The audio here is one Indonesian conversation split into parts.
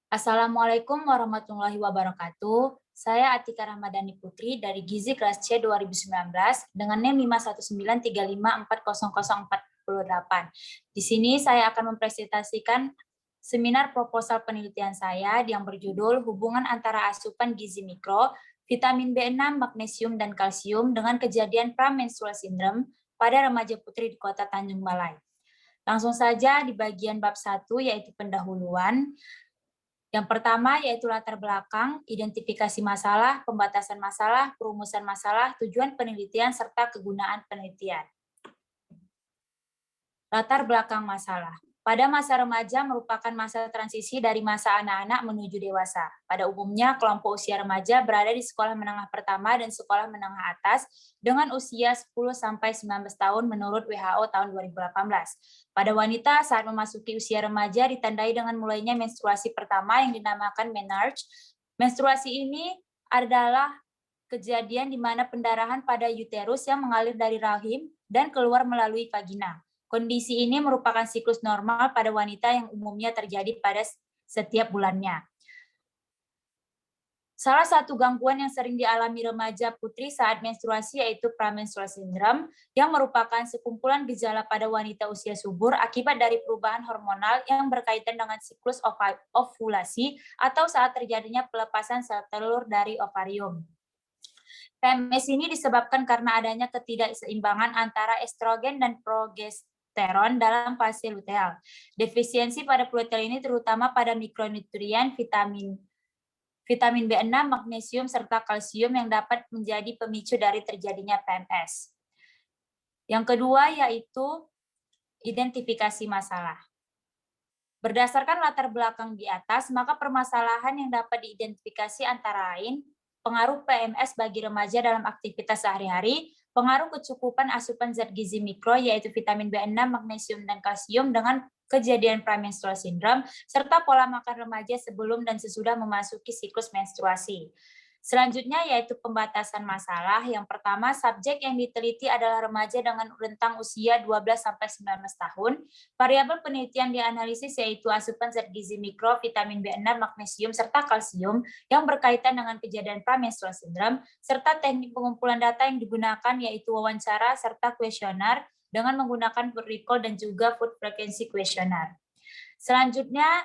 Assalamualaikum warahmatullahi wabarakatuh. Saya Atika Ramadhani Putri dari Gizi kelas C 2019 dengan NIM 51935400408. Di sini saya akan mempresentasikan seminar proposal penelitian saya yang berjudul Hubungan antara asupan gizi mikro, vitamin B6, magnesium, dan kalsium dengan kejadian pramenstrual syndrome pada remaja putri di Kota Tanjung Balai. Langsung saja di bagian bab 1 yaitu pendahuluan. Yang pertama yaitu latar belakang, identifikasi masalah, pembatasan masalah, perumusan masalah, tujuan penelitian, serta kegunaan penelitian. Latar belakang masalah. Pada masa remaja merupakan masa transisi dari masa anak-anak menuju dewasa. Pada umumnya, kelompok usia remaja berada di sekolah menengah pertama dan sekolah menengah atas dengan usia 10-19 tahun menurut WHO tahun 2018. Pada wanita, saat memasuki usia remaja ditandai dengan mulainya menstruasi pertama yang dinamakan menarche. Menstruasi ini adalah kejadian di mana pendarahan pada uterus yang mengalir dari rahim dan keluar melalui vagina. Kondisi ini merupakan siklus normal pada wanita yang umumnya terjadi pada setiap bulannya. Salah satu gangguan yang sering dialami remaja putri saat menstruasi yaitu pramenstrual syndrome yang merupakan sekumpulan gejala pada wanita usia subur akibat dari perubahan hormonal yang berkaitan dengan siklus ovulasi atau saat terjadinya pelepasan sel telur dari ovarium. PMS ini disebabkan karena adanya ketidakseimbangan antara estrogen dan progesteron dalam fase luteal. Defisiensi pada luteal ini terutama pada mikronutrien, vitamin B6, magnesium, serta kalsium yang dapat menjadi pemicu dari terjadinya PMS. Yang kedua yaitu identifikasi masalah. Berdasarkan latar belakang di atas, maka permasalahan yang dapat diidentifikasi antara lain pengaruh PMS bagi remaja dalam aktivitas sehari-hari, pengaruh kecukupan asupan zat gizi mikro yaitu vitamin B6, magnesium, dan kalsium dengan kejadian premenstrual syndrome, serta pola makan remaja sebelum dan sesudah memasuki siklus menstruasi. Selanjutnya yaitu pembatasan masalah. Yang pertama, subjek yang diteliti adalah remaja dengan rentang usia 12-19 tahun. Variabel penelitian dianalisis yaitu asupan zat gizi mikro, vitamin B6, magnesium, serta kalsium yang berkaitan dengan kejadian premenstrual syndrome, serta teknik pengumpulan data yang digunakan yaitu wawancara serta kuesioner dengan menggunakan food recall dan juga food frequency questionnaire. Selanjutnya,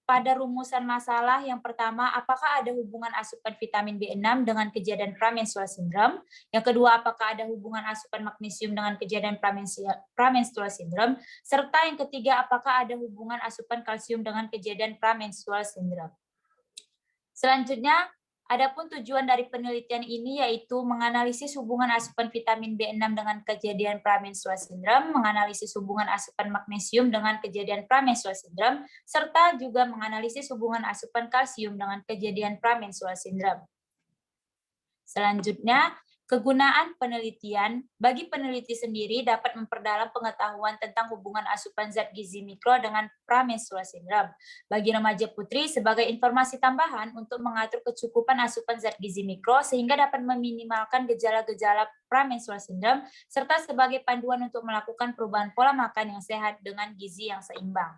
pada rumusan masalah yang pertama, apakah ada hubungan asupan vitamin B6 dengan kejadian premenstrual syndrome? Yang kedua, apakah ada hubungan asupan magnesium dengan kejadian premenstrual syndrome? Serta yang ketiga, apakah ada hubungan asupan kalsium dengan kejadian premenstrual syndrome? Selanjutnya, adapun tujuan dari penelitian ini yaitu menganalisis hubungan asupan vitamin B6 dengan kejadian premenstrual syndrome, menganalisis hubungan asupan magnesium dengan kejadian premenstrual syndrome, serta juga menganalisis hubungan asupan kalsium dengan kejadian premenstrual syndrome. Selanjutnya, kegunaan penelitian. Bagi peneliti sendiri dapat memperdalam pengetahuan tentang hubungan asupan zat gizi mikro dengan premenstrual syndrome. Bagi remaja putri sebagai informasi tambahan untuk mengatur kecukupan asupan zat gizi mikro sehingga dapat meminimalkan gejala-gejala premenstrual syndrome serta sebagai panduan untuk melakukan perubahan pola makan yang sehat dengan gizi yang seimbang.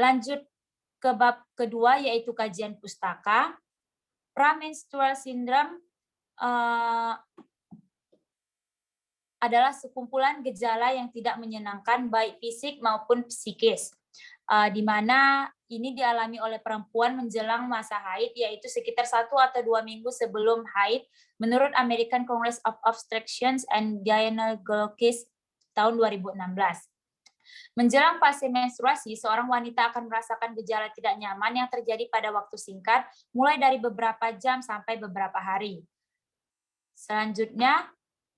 Lanjut ke bab kedua yaitu kajian pustaka. Premenstrual syndrome adalah sekumpulan gejala yang tidak menyenangkan baik fisik maupun psikis, di mana ini dialami oleh perempuan menjelang masa haid, yaitu sekitar 1 atau 2 minggu sebelum haid, menurut American Congress of Obstetricians and Gynecologists tahun 2016. Menjelang fase menstruasi, seorang wanita akan merasakan gejala tidak nyaman yang terjadi pada waktu singkat, mulai dari beberapa jam sampai beberapa hari. Selanjutnya,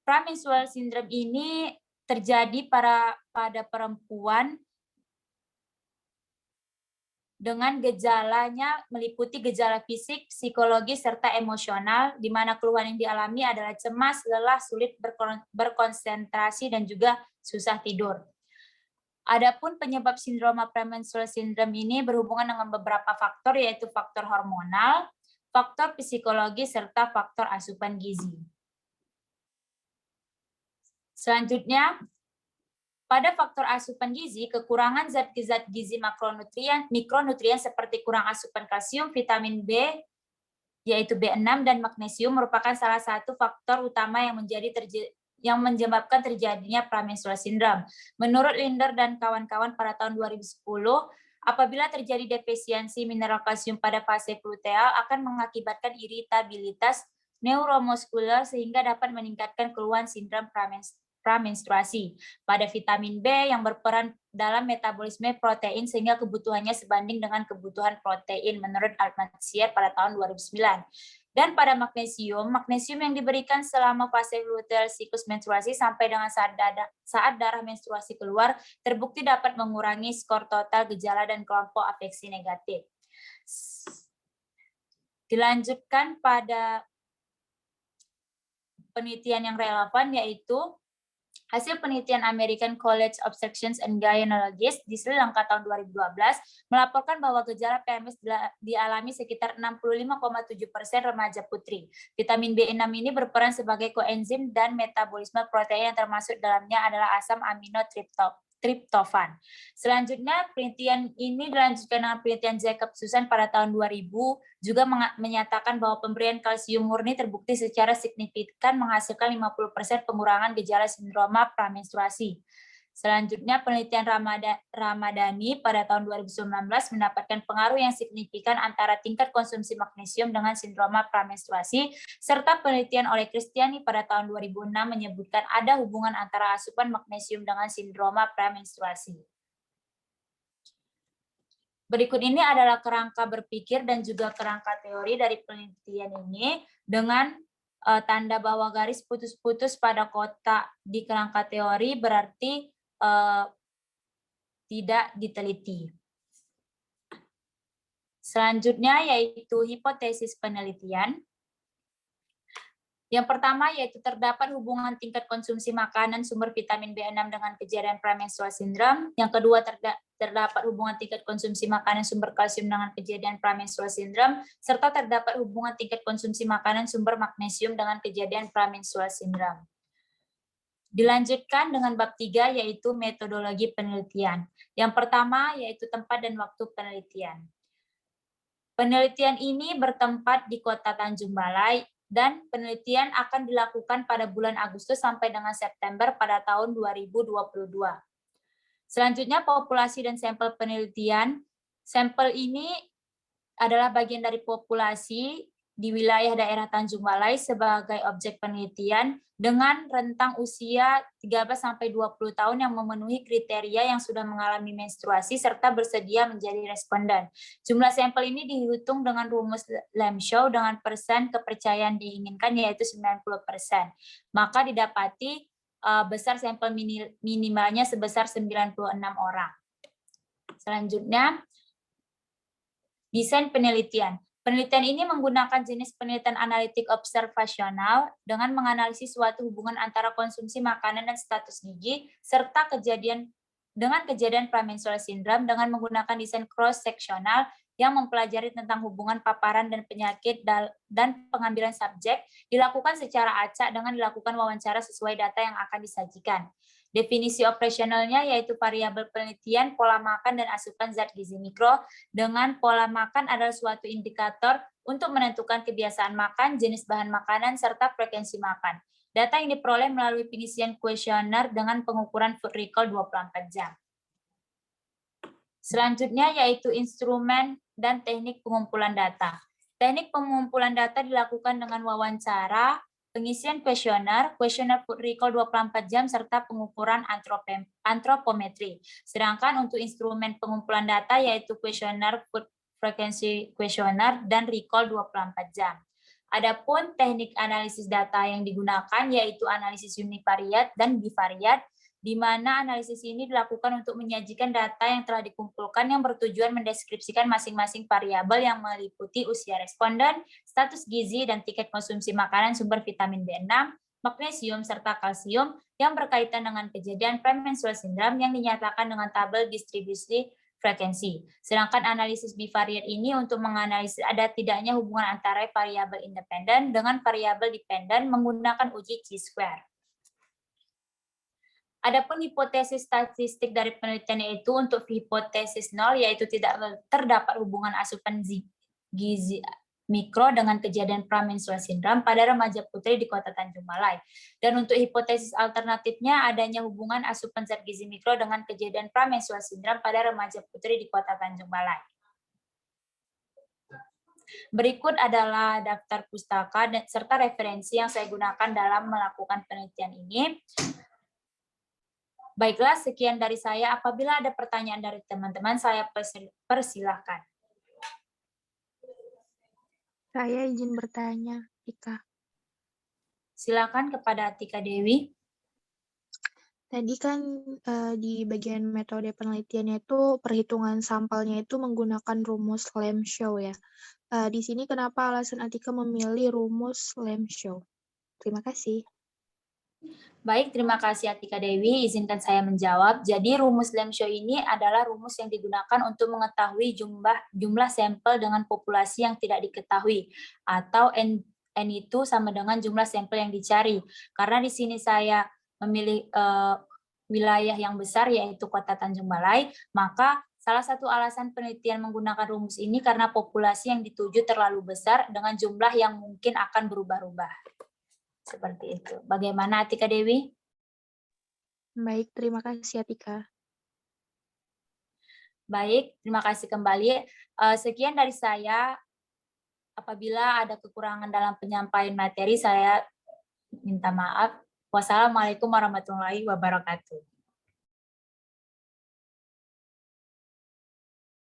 premenstrual syndrome ini terjadi pada perempuan dengan gejalanya meliputi gejala fisik, psikologis, serta emosional, di mana keluhan yang dialami adalah cemas, lelah, sulit berkonsentrasi, dan juga susah tidur. Adapun penyebab sindroma premenstrual syndrome ini berhubungan dengan beberapa faktor, yaitu faktor hormonal, faktor psikologis, serta faktor asupan gizi. Selanjutnya, Pada faktor asupan gizi, kekurangan zat gizi mikronutrien seperti kurang asupan kalsium, vitamin B, yaitu B6 dan magnesium merupakan salah satu faktor utama yang menyebabkan terjadinya premenstrual syndrome. Menurut Linder dan kawan-kawan pada tahun 2010, apabila terjadi defisiensi mineral kalsium pada fase luteal akan mengakibatkan iritabilitas neuromuskuler sehingga dapat meningkatkan keluhan sindrom premenstruasi. Pada vitamin B yang berperan dalam metabolisme protein sehingga kebutuhannya sebanding dengan kebutuhan protein menurut Altmansier pada tahun 2009. Dan pada magnesium yang diberikan selama fase luteal siklus menstruasi sampai dengan saat darah menstruasi keluar terbukti dapat mengurangi skor total gejala dan kelompok afeksi negatif. Dilanjutkan pada penelitian yang relevan yaitu hasil penelitian American College of Obstetricians and Gynecologists di Sri Lanka tahun 2012 melaporkan bahwa gejala PMS dialami sekitar 65,7% remaja putri. Vitamin B6 ini berperan sebagai koenzim dan metabolisme protein yang termasuk dalamnya adalah asam amino triptofan. Selanjutnya, penelitian ini dilanjutkan dengan penelitian Jacob Susan pada tahun 2000, juga menyatakan bahwa pemberian kalsium murni terbukti secara signifikan menghasilkan 50% pengurangan gejala sindroma premenstruasi. Selanjutnya, penelitian Ramadhani pada tahun 2019 mendapatkan pengaruh yang signifikan antara tingkat konsumsi magnesium dengan sindroma premenstruasi, serta penelitian oleh Kristiani pada tahun 2006 menyebutkan ada hubungan antara asupan magnesium dengan sindroma premenstruasi. Berikut ini adalah kerangka berpikir dan juga kerangka teori dari penelitian ini dengan tanda bawah garis putus-putus pada kotak di kerangka teori berarti tidak diteliti. Selanjutnya yaitu hipotesis penelitian. Yang pertama yaitu terdapat hubungan tingkat konsumsi makanan sumber vitamin B6 dengan kejadian premenstrual syndrome. Yang kedua terdapat hubungan tingkat konsumsi makanan sumber kalsium dengan kejadian premenstrual syndrome, serta terdapat hubungan tingkat konsumsi makanan sumber magnesium dengan kejadian premenstrual syndrome. Dilanjutkan dengan bab 3 yaitu metodologi penelitian. Yang pertama yaitu tempat dan waktu penelitian. Penelitian ini bertempat di Kota Tanjung Balai dan penelitian akan dilakukan pada bulan Agustus sampai dengan September pada tahun 2022. Selanjutnya populasi dan sampel penelitian. Sampel ini adalah bagian dari populasi di wilayah daerah Tanjung Balai sebagai objek penelitian dengan rentang usia 13-20 tahun yang memenuhi kriteria yang sudah mengalami menstruasi serta bersedia menjadi responden. Jumlah sampel ini dihitung dengan rumus Lemshow dengan persen kepercayaan diinginkan yaitu 90%. Maka didapati besar sampel minimalnya sebesar 96 orang. Selanjutnya, desain penelitian. Penelitian ini menggunakan jenis penelitian analitik observasional dengan menganalisis suatu hubungan antara konsumsi makanan dan status gigi serta kejadian premenstrual syndrome dengan menggunakan desain cross-seksional yang mempelajari tentang hubungan paparan dan penyakit dan pengambilan subjek dilakukan secara acak dengan dilakukan wawancara sesuai data yang akan disajikan. Definisi operasionalnya yaitu variabel penelitian, pola makan, dan asupan zat gizi mikro. Dengan pola makan adalah suatu indikator untuk menentukan kebiasaan makan, jenis bahan makanan, serta frekuensi makan. Data yang diperoleh melalui pengisian kuesioner dengan pengukuran food recall 24 jam. Selanjutnya yaitu instrumen dan teknik pengumpulan data. Teknik pengumpulan data dilakukan dengan wawancara, pengisian kuesioner food recall 24 jam, serta pengukuran antropometri. Sedangkan untuk instrumen pengumpulan data yaitu kuesioner food frequency kuesioner dan recall 24 jam. Adapun teknik analisis data yang digunakan yaitu analisis univariat dan bivariat, di mana analisis ini dilakukan untuk menyajikan data yang telah dikumpulkan yang bertujuan mendeskripsikan masing-masing variabel yang meliputi usia responden, status gizi, dan tingkat konsumsi makanan sumber vitamin B6, magnesium, serta kalsium yang berkaitan dengan kejadian premenstrual syndrome yang dinyatakan dengan tabel distribusi frekuensi. Sedangkan analisis bivariat ini untuk menganalisis ada tidaknya hubungan antara variabel independen dengan variabel dependen menggunakan uji chi-square. Adapun hipotesis statistik dari penelitian itu untuk hipotesis 0 yaitu tidak terdapat hubungan asupan gizi mikro dengan kejadian pramenstrual sindrom pada remaja putri di Kota Tanjung Balai. Dan untuk hipotesis alternatifnya adanya hubungan asupan zat gizi mikro dengan kejadian pramenstrual sindrom pada remaja putri di Kota Tanjung Balai. Berikut adalah daftar pustaka serta referensi yang saya gunakan dalam melakukan penelitian ini. Baiklah, sekian dari saya. Apabila ada pertanyaan dari teman-teman, saya persilahkan. Saya izin bertanya, Tika. Silakan kepada Atika Dewi. Tadi kan di bagian metode penelitiannya itu perhitungan sampelnya itu menggunakan rumus Lamshaw ya. Di sini kenapa alasan Atika memilih rumus Lamshaw? Terima kasih. Baik, terima kasih Atika Dewi. Izinkan saya menjawab. Jadi rumus Lamshaw ini adalah rumus yang digunakan untuk mengetahui jumlah sampel dengan populasi yang tidak diketahui, atau N itu sama dengan jumlah sampel yang dicari. Karena di sini saya memilih wilayah yang besar yaitu Kota Tanjung Balai, maka salah satu alasan penelitian menggunakan rumus ini karena populasi yang dituju terlalu besar dengan jumlah yang mungkin akan berubah-ubah. Seperti itu. Bagaimana Atika Dewi? Baik, terima kasih Atika. Baik, terima kasih kembali. Sekian dari saya. Apabila ada kekurangan dalam penyampaian materi, saya minta maaf. Wassalamualaikum warahmatullahi wabarakatuh.